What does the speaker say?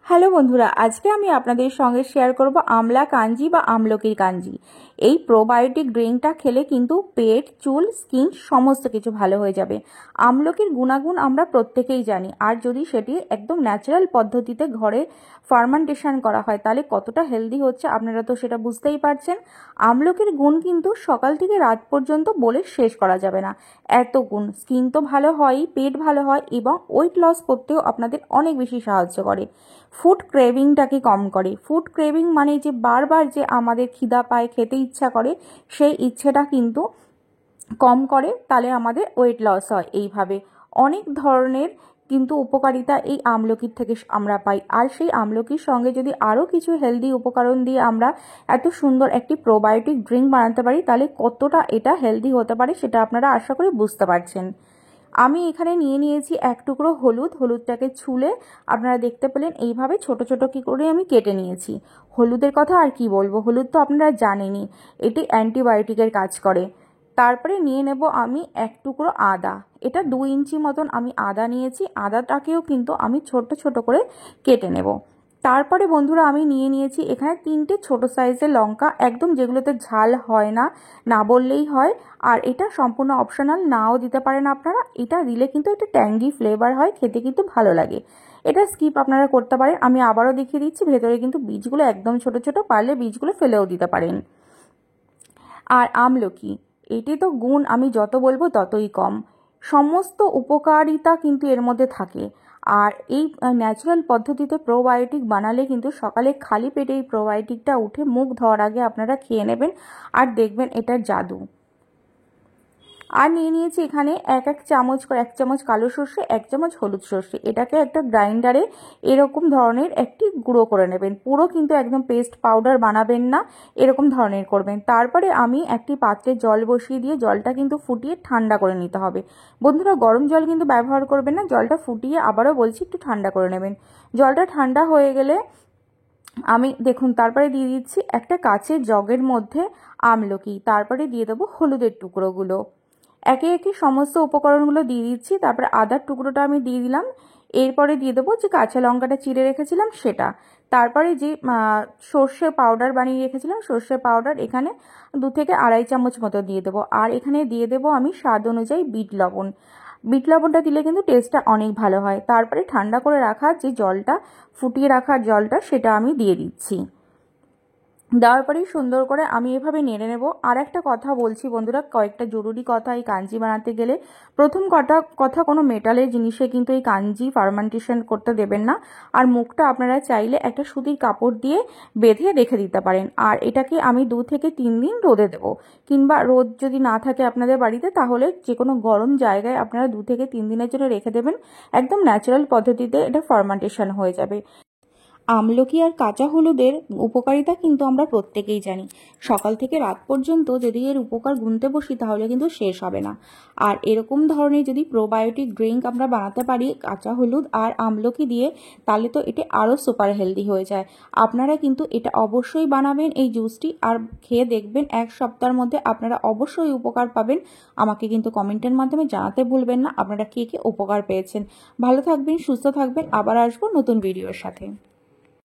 Hello বন্ধুরা, আজকে আমি আপনাদের সঙ্গে শেয়ার করব আমলা কাঞ্জি বা আমলকির কাঞ্জি। এই প্রোবায়োটিক ড্রিঙ্কটা খেলে কিন্তু পেট, চুল, স্কিন সমস্ত কিছু ভালো হয়ে যাবে। আমলকির গুণাগুণ আমরা প্রত্যেকেই জানি, আর যদি সেটি একদম ন্যাচারাল পদ্ধতিতে ঘরে ফার্মেন্টেশন করা হয় তাহলে কতটা হেলদি হচ্ছে আপনারা তো সেটা বুঝতেই পারছেন। আমলকির গুণ কিন্তু সকাল থেকে রাত পর্যন্ত বলে শেষ করা যাবে না, এত গুণ। স্কিন তো ভালো হয়ই, পেট ভালো হয় এবং ওয়েট লস করতেও আপনাদের অনেক বেশি সাহায্য করে। ফুড ক্রেভিংটাকে কম করে। ফুড ক্রেভিং মানে যে বারবার যে আমাদের খিদা পায়, খেতে ইচ্ছা করে, সেই ইচ্ছেটা কিন্তু কম করে, তাহলে আমাদের ওয়েট লস হয়। এইভাবে অনেক ধরনের কিন্তু উপকারিতা এই আমলকির থেকে আমরা পাই। আর সেই আমলকির সঙ্গে যদি আরও কিছু হেলদি উপকরণ দিয়ে আমরা এত সুন্দর একটি প্রোবায়োটিক ড্রিঙ্ক বানাতে পারি তাহলে কতটা এটা হেলদি হতে পারে সেটা আপনারা আশা করি বুঝতে পারছেন। আমি এখানে নিয়ে নিয়েছি এক টুকরো হলুদ। হলুদটাকে ছুলে আপনারা দেখতে পেলেন এইভাবে ছোট ছোট কি করে আমি কেটে নিয়েছি। হলুদের কথা আর কি বলবো, হলুদ তো আপনারা জানেনই, এটি অ্যান্টিবায়োটিকের কাজ করে। তারপরে নিয়ে নেব আমি এক টুকরো আদা। এটা 2 ইঞ্চি মতন আমি আদা নিয়েছি। আদাটাকেও কিন্তু আমি ছোট ছোট করে কেটে নেব। তারপরে বন্ধুরা আমি নিয়ে নিয়েছি এখানে 3টে ছোট সাইজের লঙ্কা, একদম যেগুলোতে ঝাল হয় না, না বললেই হয়। আর এটা সম্পূর্ণ অপশনাল, নাও দিতে পারেন আপনারা। এটা দিলে কিন্তু একটা ট্যাঙ্গি ফ্লেভার হয়, খেতে কিন্তু ভালো লাগে। এটা স্কিপ আপনারা করতে পারেন। আমি আবারও দেখিয়ে দিচ্ছি, ভেতরে কিন্তু বীজগুলো একদম ছোট ছোট, পারলে বীজগুলো ফেলেও দিতে পারেন। আর আমলকি, এটি তো গুণ আমি যত বলবো ততই কম। সমস্ত উপকারিতা কিন্তু এর মধ্যে থাকে। আর এই ন্যাচারাল পদ্ধতিতে প্রোবায়োটিক বানালে কিন্তু সকালে খালি পেটে এই প্রোবায়োটিকটা উঠে মুখ ধোয়ার আগে আপনারা খেয়ে নেবেন, আর দেখবেন এটার জাদু। আর নিয়ে নিয়েছি এখানে এক চামচ করে, 1 চামচ কালো সর্ষে, 1 চামচ হলুদ সর্ষে। এটাকে একটা গ্রাইন্ডারে এরকম ধরনের একটি গুঁড়ো করে নেবেন। পুরো কিন্তু একদম পেস্ট পাউডার বানাবেন না, এরকম ধরনের করবেন। তারপরে আমি একটি পাত্রে জল বসিয়ে দিয়ে জলটা কিন্তু ফুটিয়ে ঠান্ডা করে নিতে হবে। বন্ধুরা, গরম জল কিন্তু ব্যবহার করবেন না, জলটা ফুটিয়ে আবারও বলছি একটু ঠান্ডা করে নেবেন। জলটা ঠান্ডা হয়ে গেলে আমি দেখুন তারপরে দিয়ে দিচ্ছি একটা কাচের জগের মধ্যে আমলকি। তারপরে দিয়ে দেবো হলুদের টুকরোগুলো। একে একে সমস্ত উপকরণগুলো দিয়ে দিচ্ছি। তারপরে আদার টুকরোটা আমি দিয়ে দিলাম। এরপরে দিয়ে দেবো যে কাঁচা লঙ্কাটা চিড়ে রেখেছিলাম সেটা। তারপরে যে সর্ষে পাউডার বানিয়ে রেখেছিলাম, সর্ষে পাউডার এখানে 2 থেকে আড়াই চামচ মতো দিয়ে দেবো। আর এখানে দিয়ে দেবো আমি স্বাদ অনুযায়ী বিট লবণ। বিট লবণটা দিলে কিন্তু টেস্টটা অনেক ভালো হয়। তারপরে ঠান্ডা করে রাখা যে জলটা, ফুটিয়ে রাখার জলটা, সেটা আমি দিয়ে দিচ্ছি। দেওয়ার পরেই সুন্দর করে আমি এভাবে নেড়ে নেব। আর একটা কথা বলছি বন্ধুরা, কয়েকটা জরুরি কথা এই কাঞ্জি বানাতে গেলে। প্রথম কথা, কোনো মেটালের জিনিসে কিন্তু এই কাঞ্জি ফার্মেন্টেশন করতে দেবেন না। আর মুখটা আপনারা চাইলে একটা সুতির কাপড় দিয়ে বেঁধে রেখে দিতে পারেন। আর এটাকে আমি 2 থেকে 3 দিন রোদে দেবো, কিংবা রোদ যদি না থাকে আপনাদের বাড়িতে তাহলে যে কোনো গরম জায়গায় আপনারা 2 থেকে 3 দিনের জন্য রেখে দেবেন। একদম ন্যাচারাল পদ্ধতিতে এটা ফার্মেন্টেশন হয়ে যাবে। আমলকি আর কাঁচা হলুদের উপকারিতা কিন্তু আমরা প্রত্যেকেই জানি। সকাল থেকে রাত পর্যন্ত যদি এর উপকার গুনতে বসি তাহলে কিন্তু শেষ হবে না। আর এরকম ধরনের যদি প্রোবায়োটিক ড্রিঙ্ক আমরা বানাতে পারি কাঁচা হলুদ আর আমলকি দিয়ে, তাহলে তো এটা আরও সুপার হেলদি হয়ে যায়। আপনারা কিন্তু এটা অবশ্যই বানাবেন এই জুসটি, আর খেয়ে দেখবেন 1 সপ্তাহের মধ্যে আপনারা অবশ্যই উপকার পাবেন। আমাকে কিন্তু কমেন্টের মাধ্যমে জানাতে ভুলবেন না আপনারা কে কে উপকার পেয়েছেন। ভালো থাকবেন, সুস্থ থাকবেন, আবার আসবো নতুন ভিডিওর সাথে।